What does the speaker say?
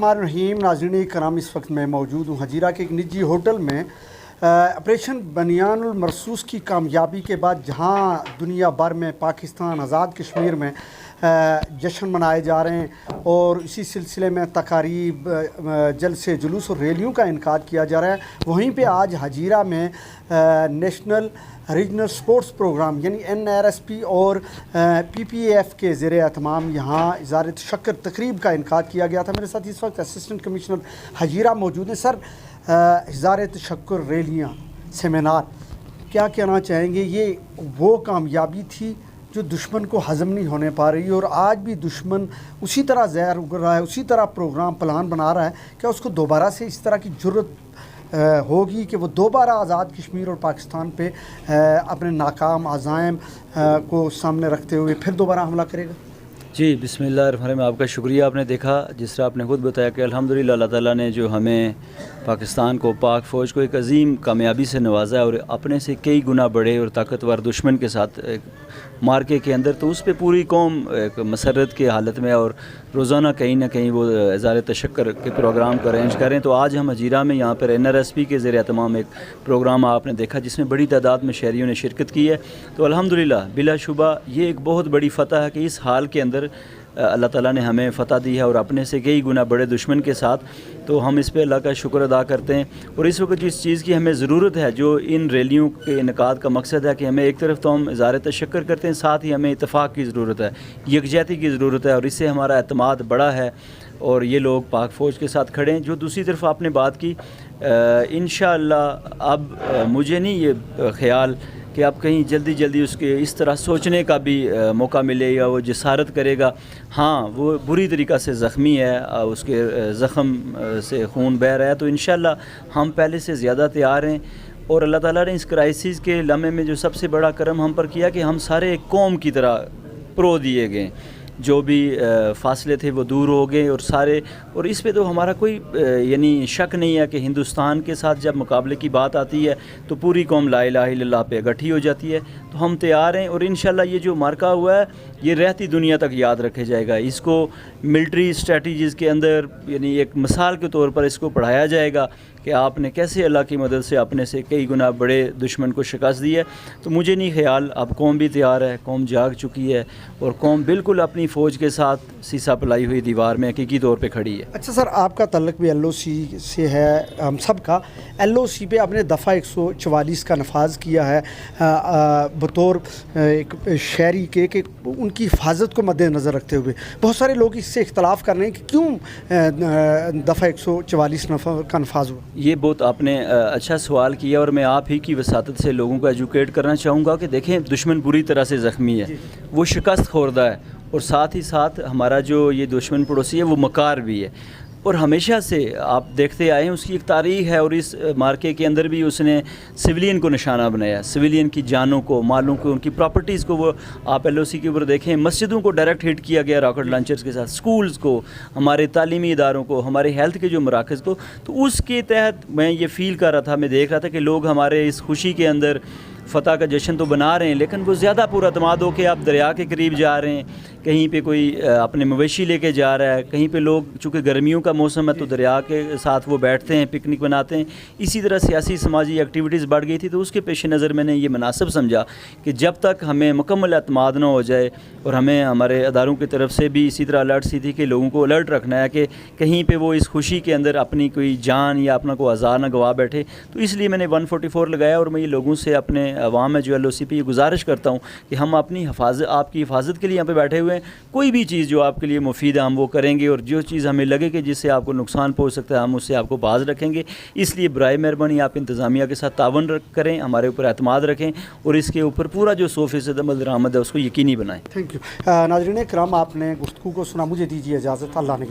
बिस्मिल्लाहिर्रहमानिर्रहीम। नाज़रीन कराम, इस वक्त मैं मौजूद हूँ हजीरा के एक निजी होटल में। ऑपरेशन बनियानुल मरसूस की कामयाबी के बाद जहाँ दुनिया भर में पाकिस्तान आज़ाद कश्मीर में जश्न मनाए जा रहे हैं और इसी सिलसिले में तकारीब, जलसे, जुलूस और रैलियों का इनकाद किया जा रहा है, वहीं पे आज हजीरा में नेशनल रीजनल स्पोर्ट्स प्रोग्राम यानी NRSP और PPAF के ज़ेर एहतमाम यहाँ इज़हार तशक्कुर तकरीब का इनकाद किया गया था। मेरे साथ इस वक्त असिस्टेंट कमिश्नर हजीरा मौजूद हैं। सर, इज़हार तशक्कुर रैलियाँ, सेमिनार, क्या कहना चाहेंगे? ये वो कामयाबी थी जो दुश्मन को हज़म नहीं होने पा रही और आज भी दुश्मन उसी तरह ज़हर उगल रहा है, उसी तरह प्रोग्राम प्लान बना रहा है। क्या उसको दोबारा से इस तरह की जुर्रत होगी कि वो दोबारा आज़ाद कश्मीर और पाकिस्तान पे अपने नाकाम अज़ाइम को सामने रखते हुए फिर दोबारा हमला करेगा? जी, बिस्मिल्लाहिर्रहमानिर्रहीम। आपका शुक्रिया। आपने देखा, जिस तरह आपने ख़ुद बताया कि अल्हम्दुलिल्लाह अल्लाह ताला ने जो हमें पाकिस्तान को, पाक फ़ौज को एक अजीम कामयाबी से नवाजा है और अपने से कई गुना बड़े और ताकतवर दुश्मन के साथ एक मार्के के अंदर, तो उस पर पूरी कौम एक मसरत की हालत में और रोज़ाना कहीं ना कहीं वो इज़हार तशक्कुर के प्रोग्राम को अरेंज करें। तो आज हम हजीरा में यहाँ पर NRSP के ज़ेर एहतमाम एक प्रोग्राम आपने देखा जिसमें बड़ी तादाद में शहरियों ने शिरकत की है। तो अल्हम्दुलिल्लाह बिलाशुबा ये एक बहुत बड़ी फ़तह है कि इस हाल के अंदर अल्लाह ताला ने हमें फ़तह दी है और अपने से कई गुना बड़े दुश्मन के साथ। तो हम इस पे अल्लाह का शुक्र अदा करते हैं। और इस वक्त जिस चीज़ की हमें ज़रूरत है, जो इन रैलियों के इनकाद का मकसद है कि हमें एक तरफ तो हम इज़हार तशक्कुर करते हैं, साथ ही हमें इत्तफ़ाक़ की ज़रूरत है, यकजहती की ज़रूरत है और इससे हमारा एतमाद बड़ा है और ये लोग पाक फ़ौज के साथ खड़े हैं। जो दूसरी तरफ आपने बात की, इंशाअल्लाह अब मुझे नहीं ये ख़्याल कि अब कहीं जल्दी जल्दी उसके इस तरह सोचने का भी मौका मिले या वो जसारत करेगा। हाँ, वो बुरी तरीक़ा से ज़ख्मी है, उसके ज़ख़म से खून बह रहा है। तो इंशाअल्लाह हम पहले से ज़्यादा तैयार हैं और अल्लाह ताला ने इस क्राइसिस के लम्हे में जो सबसे बड़ा करम हम पर किया कि हम सारे एक कौम की तरह प्रो दिए गए। जो भी फासले थे वो दूर हो गए और सारे, और इस पे तो हमारा कोई यानी शक नहीं है कि हिंदुस्तान के साथ जब मुकाबले की बात आती है तो पूरी कौम ला इलाहा इल्लल्लाह पे इकट्ठी हो जाती है। तो हम तैयार हैं और इंशाल्लाह ये जो मार्का हुआ है ये रहती दुनिया तक याद रखे जाएगा। इसको मिलिट्री स्ट्रेटजीज़ के अंदर यानी एक मिसाल के तौर पर इसको पढ़ाया जाएगा कि आपने कैसे अल्लाह की मदद से अपने से कई गुना बड़े दुश्मन को शिकस्त दी है। तो मुझे नहीं ख्याल, अब कौम भी तैयार है, कौम जाग चुकी है और कौम बिल्कुल अपनी फ़ौज के साथ सीसा पलाई हुई दीवार में हकीकी तौर पे खड़ी है। अच्छा सर, आपका तल्लुक़ भी LOC से है, हम सब का। LOC पे आपने दफ़ा 144 का नफाज किया है बतौर एक शहरी के कि उनकी हिफाजत को मद्देनज़र रखते हुए। बहुत सारे लोग इससे इख्तलाफ कर रहे हैं कि क्यों दफ़ा 144 का नफाज हुआ। ये बहुत आपने अच्छा सवाल किया और मैं आप ही की वसातत से लोगों को एजुकेट करना चाहूँगा कि देखें, दुश्मन बुरी तरह से ज़ख्मी है, वो शिकस्त खोरदा है और साथ ही साथ हमारा जो ये दुश्मन पड़ोसी है वो मकार भी है और हमेशा से आप देखते आए हैं उसकी एक तारीख़ है। और इस मार्के के अंदर भी उसने सिविलियन को निशाना बनाया, सिविलियन की जानों को, मालों को, उनकी प्रॉपर्टीज़ को। वो आप LOC के ऊपर देखें, मस्जिदों को डायरेक्ट हिट किया गया रॉकेट लॉन्चर्स के साथ, स्कूल्स को, हमारे तालीमी इदारों को, हमारे हेल्थ के जो मराकज़ को। तो उसके तहत मैं ये फ़ील कर रहा था, मैं देख रहा था कि लोग हमारे इस खुशी के अंदर फ़तह का जश्न तो बना रहे हैं लेकिन वो ज़्यादा पुरअतमाद हो के आप दरिया के करीब जा रहे हैं, कहीं पे कोई अपने मवेशी लेके जा रहा है, कहीं पे लोग, चूँकि गर्मियों का मौसम है तो दरिया के साथ वो बैठते हैं, पिकनिक बनाते हैं। इसी तरह सियासी समाजी एक्टिविटीज़ बढ़ गई थी। तो उसके पेश नज़र मैंने ये मुनासिब समझा कि जब तक हमें मुकम्मल एतमाद न हो जाए और हमें हमारे अदारों की तरफ से भी इसी तरह अलर्ट सी थी कि लोगों को अलर्ट रखना है कि कहीं पर वो इस खुशी के अंदर अपनी कोई जान या अपना कोई आज़ार न गवा बैठे। तो इसलिए मैंने 144 लगाया और मैं ये लोगों से, अपने अवाम में जो LOC पे ये गुजारिश करता हूँ कि हम अपनी आपकी हिफाजत के लिए यहाँ पे बैठे हुए हैं। कोई भी चीज़ जो आपके लिए मुफीद है हम वो करेंगे और जो चीज़ हमें लगे कि जिससे आपको नुकसान पहुँच सकता है हम उससे आपको बाज रखेंगे। इसलिए बराए मेहरबानी आप इंतज़ामिया के साथ तावन करें, हमारे ऊपर एतमाद रखें और इसके ऊपर पूरा जो 100% अमल दरामद है उसको यकीनी बनाएँ। Thank you. नाज़रीन किराम, आपने गुफ्तगू को सुना, मुझे दीजिए इजाज़त। अल्लाह ने